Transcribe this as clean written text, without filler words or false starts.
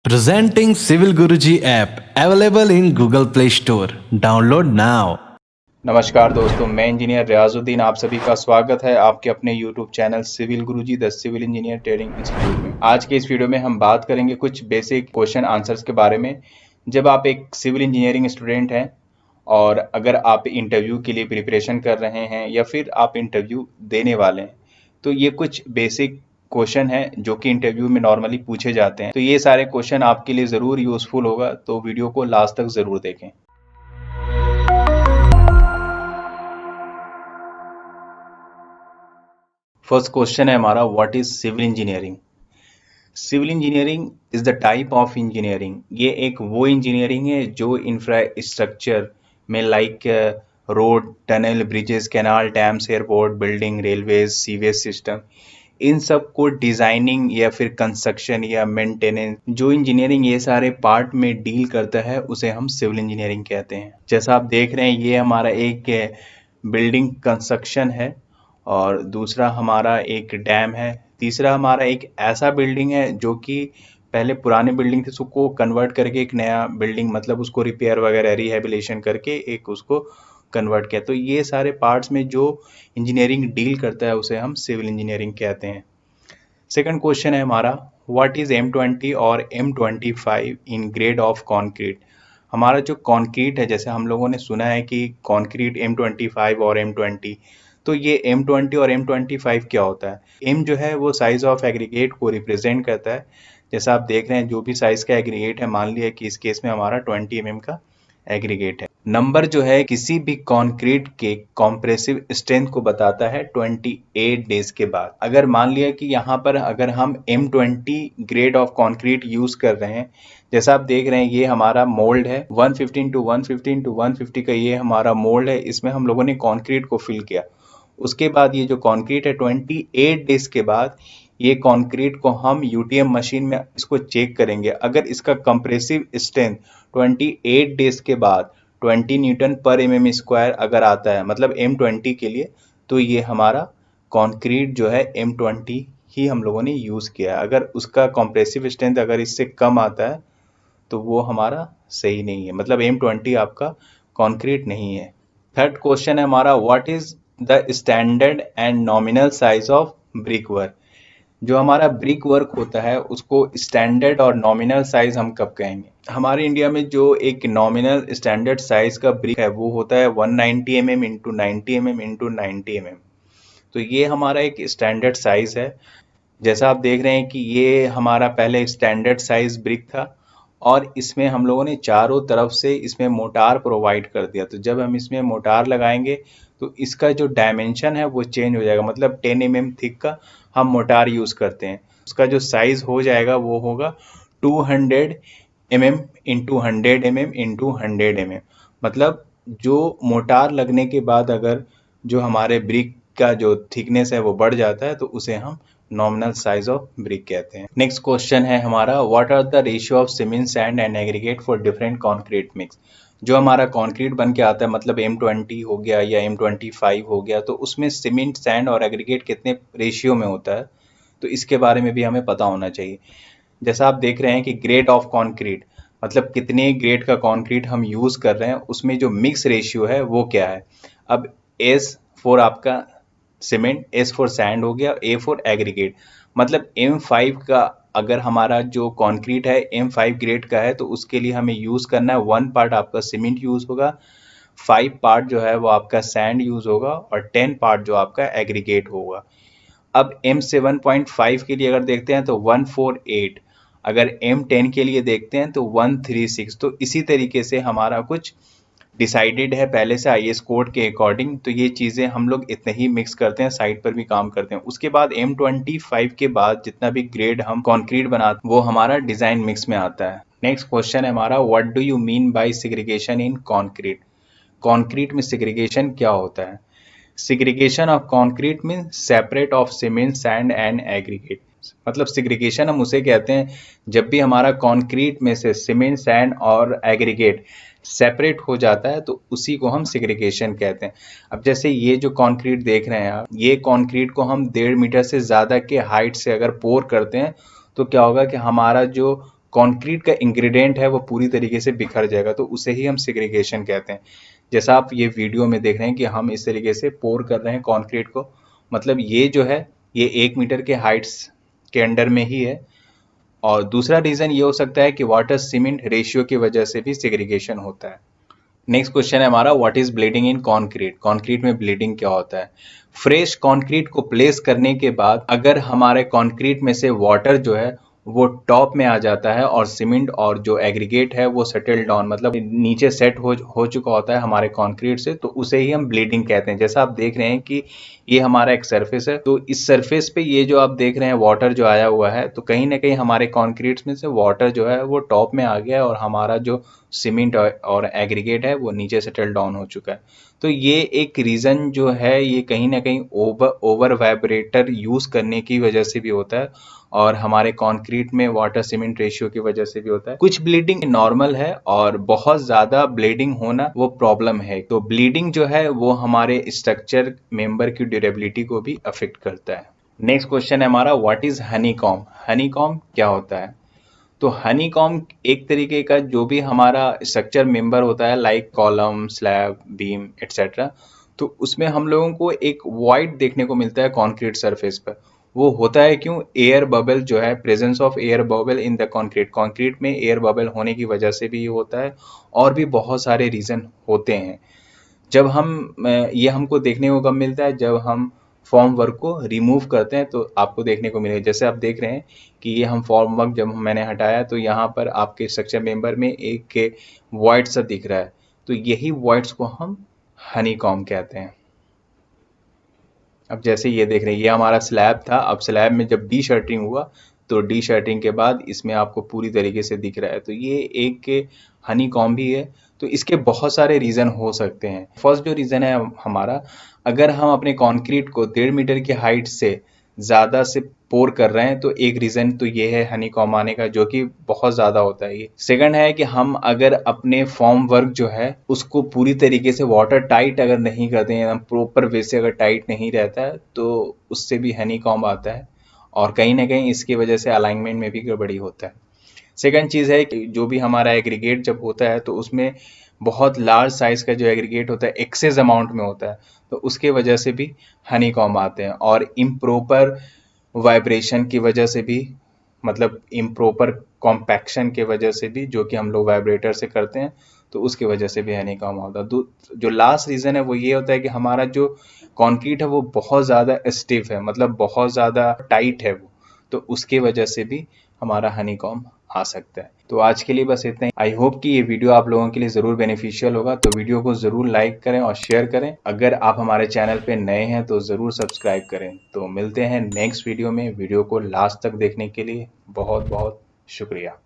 Presenting Civil Guruji app available in Google Play Store. Download now. नमस्कार दोस्तों, मैं engineer Riyazuddin आप सभी का स्वागत है आपके अपने YouTube channel civil Guruji the civil engineer training institute में। आज के इस वीडियो में हम बात करेंगे कुछ बेसिक क्वेश्चन आंसर्स के बारे में। जब आप एक सिविल इंजीनियरिंग स्टूडेंट हैं और अगर आप इंटरव्यू के लिए प्रिपरेशन कर रहे हैं या फिर आप इंटरव्यू देने वाले हैं, तो ये कुछ बेसिक क्वेश्चन है जो कि इंटरव्यू में नॉर्मली पूछे जाते हैं। तो ये सारे क्वेश्चन आपके लिए ज़रूर यूज़फुल होगा, तो वीडियो को लास्ट तक ज़रूर देखें। फर्स्ट क्वेश्चन है हमारा, what is civil engineering. Civil engineering is the type of engineering. ये एक वो इंजीनियरिंग है जो इंफ्रास्ट्रक्चर में like road, tunnel, bridges, canal, dams, airport, building, railways, sewage system, इन सब को डिजाइनिंग या फिर कंस्ट्रक्शन या मेंटेनेंस, जो इंजीनियरिंग ये सारे पार्ट में डील करता है उसे हम सिविल इंजीनियरिंग कहते हैं। जैसा आप देख रहे हैं, ये हमारा एक बिल्डिंग कंस्ट्रक्शन है और दूसरा हमारा एक डैम है, तीसरा हमारा एक ऐसा बिल्डिंग है जो कि पहले पुराने बिल्डिंग थे उसको कन्वर्ट करके एक नया बिल्डिंग, मतलब उसको रिपेयर वगैरह रिहेबिलिटेशन करके एक उसको कन्वर्ट किया। तो ये सारे पार्ट्स में जो इंजीनियरिंग डील करता है उसे हम सिविल इंजीनियरिंग कहते हैं। सेकंड क्वेश्चन है हमारा, व्हाट इज M20 और M25 in grade of concrete. हमारा जो कॉन्क्रीट है, जैसे हम लोगों ने सुना है कि कॉन्क्रीट M25 और M20, तो ये M20 और M25 क्या होता है। M जो है वो साइज ऑफ एग्रीगेट को रिप्रेजेंट करता है। जैसा आप देख रहे हैं, जो भी साइज का एग्रीगेट है, मान लिया कि इस केस में हमारा 20 mm का एग्रीगेट है। नंबर जो है किसी भी कंक्रीट के कॉम्प्रेसिव स्ट्रेंथ को बताता है 28 डेज के बाद। अगर मान लिया कि यहाँ पर अगर हम M20 grade of concrete use कर रहे हैं, जैसा आप देख रहे हैं ये हमारा मोल्ड है 115 टू 150 का, ये हमारा मोल्ड है। इसमें हम लोगों ने कंक्रीट को फिल किया। उसके बाद ये जो कंक्रीट है 28 डेज के बाद ये कंक्रीट को हम यूटीएम मशीन में इसको चेक करेंगे। अगर इसका कंप्रेसिव स्ट्रेंथ 28 डेज के बाद 20 न्यूटन पर mm स्क्वायर अगर आता है, मतलब M20 के लिए, तो ये हमारा कंक्रीट जो है M20 ही हम लोगों ने यूज़ किया है। अगर उसका कंप्रेसिव स्ट्रेंथ अगर इससे कम आता है तो वो हमारा सही नहीं है, मतलब M20 आपका कंक्रीट नहीं है। थर्ड क्वेश्चन है हमारा, what is the standard and nominal size of brick work. जो हमारा ब्रिक वर्क होता है उसको स्टैंडर्ड और नॉमिनल साइज हम कब कहेंगे। हमारे इंडिया में जो एक नॉमिनल स्टैंडर्ड साइज का ब्रिक है वो होता है 190 mm into 90 mm into 90 mm। तो ये हमारा एक स्टैंडर्ड साइज है। जैसा आप देख रहे हैं कि ये हमारा पहले स्टैंडर्ड साइज ब्रिक था और इसमें हम लोगों ने चारों तरफ से इसमें मोटार प्रोवाइड कर दिया। तो जब हम इसमें मोटार लगाएंगे तो इसका जो डायमेंशन है वो चेंज हो जाएगा, मतलब 10 mm थिक का हम मोटार यूज़ करते हैं। उसका जो साइज हो जाएगा वो होगा 200 mm into 100 mm into 100 mm। मतलब जो मोटार लगने के बाद अगर जो हमारे ब्रिक का जो थिकनेस है वो बढ़ जाता है तो उसे हम नॉमिनल साइज ऑफ ब्रिक कहते हैं। नेक्स्ट क्वेश्चन है हमारा, what are the ratio of cement, sand and aggregate for different concrete mix. जो हमारा कंक्रीट बन के आता है, मतलब M20 हो गया या M25 हो गया, तो उसमें सीमेंट, सैंड और एग्रीगेट कितने रेशियो में होता है, तो इसके बारे में भी हमें पता होना चाहिए। जैसा आप देख रहे हैं कि ग्रेड ऑफ कंक्रीट, मतलब कितने ग्रेड का कंक्रीट हम यूज कर रहे हैं, उसमें जो मिक्स रेशियो है वो क्या है। अब S4 आपका सीमेंट, S4 सैंड हो गया, A4 एग्रीगेट। मतलब M5 का अगर हमारा जो कंक्रीट है M5 ग्रेड का है तो उसके लिए हमें यूज करना है 1 पार्ट आपका सीमेंट यूज होगा, 5 पार्ट जो है वो आपका सैंड यूज होगा और 10 पार्ट जो आपका एग्रीगेट होगा। अब M7.5 के लिए अगर देखते हैं तो 148, अगर M10 के लिए देखते हैं तो 136। तो इसी तरीके से हमारा कुछ डिसाइडेड है पहले से IS कोड के अकॉर्डिंग। तो ये चीज़ें हम लोग इतने ही मिक्स करते हैं, साइड पर भी काम करते हैं। उसके बाद M25 के बाद जितना भी ग्रेड हम कंक्रीट बनाते हैं वो हमारा डिज़ाइन मिक्स में आता है। नेक्स्ट क्वेश्चन है हमारा, what do you mean by segregation in concrete. Concrete में सेग्रीगेशन क्या होता है। Segregation of concrete mean separate of cement, sand and aggregate. मतलब सेग्रीगेशन हम उसे कहते हैं जब भी हमारा कंक्रीट में से सीमेंट, सैंड और एग्रीगेट सेपरेट हो जाता है तो उसी को हम सेग्रीगेशन कहते हैं। अब जैसे ये जो कंक्रीट देख रहे हैं आप, ये कंक्रीट को हम 1.5 मीटर से ज़्यादा के हाइट से अगर पोर करते हैं तो क्या होगा कि हमारा जो कंक्रीट का इंग्रेडिएंट है वो पूरी तरीके से बिखर जाएगा, तो उसे ही हम सेग्रीगेशन कहते हैं। जैसा आप ये वीडियो में देख रहे हैं कि हम इस तरीके से पोर कर रहे हैं कंक्रीट को, मतलब ये जो है ये 1 मीटर के हाइट्स के अंडर में ही है। और दूसरा रीजन ये हो सकता है कि वाटर सीमेंट रेशियो की वजह से भी सेग्रीगेशन होता है। नेक्स्ट क्वेश्चन है हमारा, what is bleeding in concrete. Concrete में ब्लीडिंग क्या होता है। फ्रेश कंक्रीट को प्लेस करने के बाद अगर हमारे कंक्रीट में से वाटर जो है वो टॉप में आ जाता है और सीमेंट और जो एग्रीगेट है वो सेटल डाउन, मतलब नीचे सेट हो चुका होता है हमारे कंक्रीट से, तो उसे ही हम ब्लीडिंग कहते हैं। जैसा आप देख रहे हैं कि ये हमारा एक सरफेस है, तो इस सरफेस पे ये जो आप देख रहे हैं वाटर जो आया हुआ है, तो कहीं ना कहीं हमारे कंक्रीट में से वाटर जो है वो टॉप में आ गया है और हमारा जो सीमेंट और एग्रीगेट है वो नीचे सेटल डाउन हो चुका है। तो ये एक रीज़न जो है ये कहीं ना कहीं ओवर वाइब्रेटर यूज़ करने की वजह से भी होता है और हमारे कंक्रीट में वाटर सीमेंट रेशियो की वजह से भी होता है। कुछ ब्लीडिंग नॉर्मल है और बहुत ज़्यादा ब्लीडिंग होना वो प्रॉब्लम है। तो ब्लीडिंग जो है वो हमारे स्ट्रक्चर मेंबर की ड्यूरेबिलिटी को भी अफेक्ट करता है। नेक्स्ट क्वेश्चन है हमारा, व्हाट इज हनीकॉम्ब। हनीकॉम्ब क्या होता है। तो हनीकॉम्ब एक तरीके का जो भी हमारा स्ट्रक्चर मेंबर होता है, like column, slab, beam etcetera, तो उसमें हम लोगों को एक वॉइड देखने को मिलता है कंक्रीट सरफेस पर। वो होता है क्यों, एयर बबल जो है, presence of air bubble in the concrete. Concrete में एयर बबल होने की वजह से भी ये होता है और भी बहुत सारे रीज़न होते हैं। जब हम ये हमको देखने को कब मिलता है, जब हम फॉर्म वर्क को रिमूव करते हैं तो आपको देखने को मिलेगा। जैसे आप देख रहे हैं कि ये हम फॉर्म वर्क जब मैंने हटाया तो यहाँ पर आपके स्ट्रक्चर मेंबर में एक वॉइड सा दिख रहा है, तो यही वॉइड्स को हम हनीकॉम्ब कहते हैं। अब जैसे ये देख रहे हैं ये हमारा स्लैब था, अब स्लैब में जब डी शटरिंग हुआ तो डी शटरिंग के बाद इसमें आपको पूरी तरीके से दिख रहा है, तो ये एक हनीकॉम्ब भी है। तो इसके बहुत सारे रीज़न हो सकते हैं। फर्स्ट जो रीज़न है हमारा, अगर हम अपने कंक्रीट को 1.5 मीटर की हाइट से ज़्यादा से पोर कर रहे हैं तो एक रीज़न तो ये है हनीकॉम्ब आने का, जो कि बहुत ज़्यादा होता है। ये सेकंड है कि हम अगर अपने फॉर्म वर्क जो है उसको पूरी तरीके से वाटर टाइट अगर नहीं करते हैं, प्रॉपर वे से अगर टाइट नहीं रहता है तो उससे भी हनीकॉम्ब आता है और कहीं ना कहीं इसकी वजह से अलाइनमेंट में भी गड़बड़ी होता है। सेकंड चीज़ है कि जो भी हमारा एग्रीगेट जब होता है तो उसमें बहुत लार्ज साइज का जो एग्रीगेट होता है एक्सेस अमाउंट में होता है, तो उसके वजह से भी हनीकॉम्ब आते हैं। और इम्प्रॉपर वाइब्रेशन की वजह से भी, मतलब इम्प्रॉपर कॉम्पैक्शन के वजह से भी, जो कि हम लोग वाइब्रेटर से करते हैं, तो उसकी वजह से भी हनीकॉम्ब होता है। जो लास्ट रीज़न है वो ये होता है कि हमारा जो कंक्रीट है वो बहुत ज़्यादा स्टिफ है, मतलब बहुत ज़्यादा टाइट है वो, तो उसके वजह से भी हमारा हनीकॉम्ब आ सकता है। तो आज के लिए बस इतना ही। आई होप कि ये वीडियो आप लोगों के लिए ज़रूर बेनिफिशियल होगा, तो वीडियो को ज़रूर लाइक करें और शेयर करें। अगर आप हमारे चैनल पे नए हैं तो ज़रूर सब्सक्राइब करें। तो मिलते हैं नेक्स्ट वीडियो में। वीडियो को लास्ट तक देखने के लिए बहुत बहुत शुक्रिया।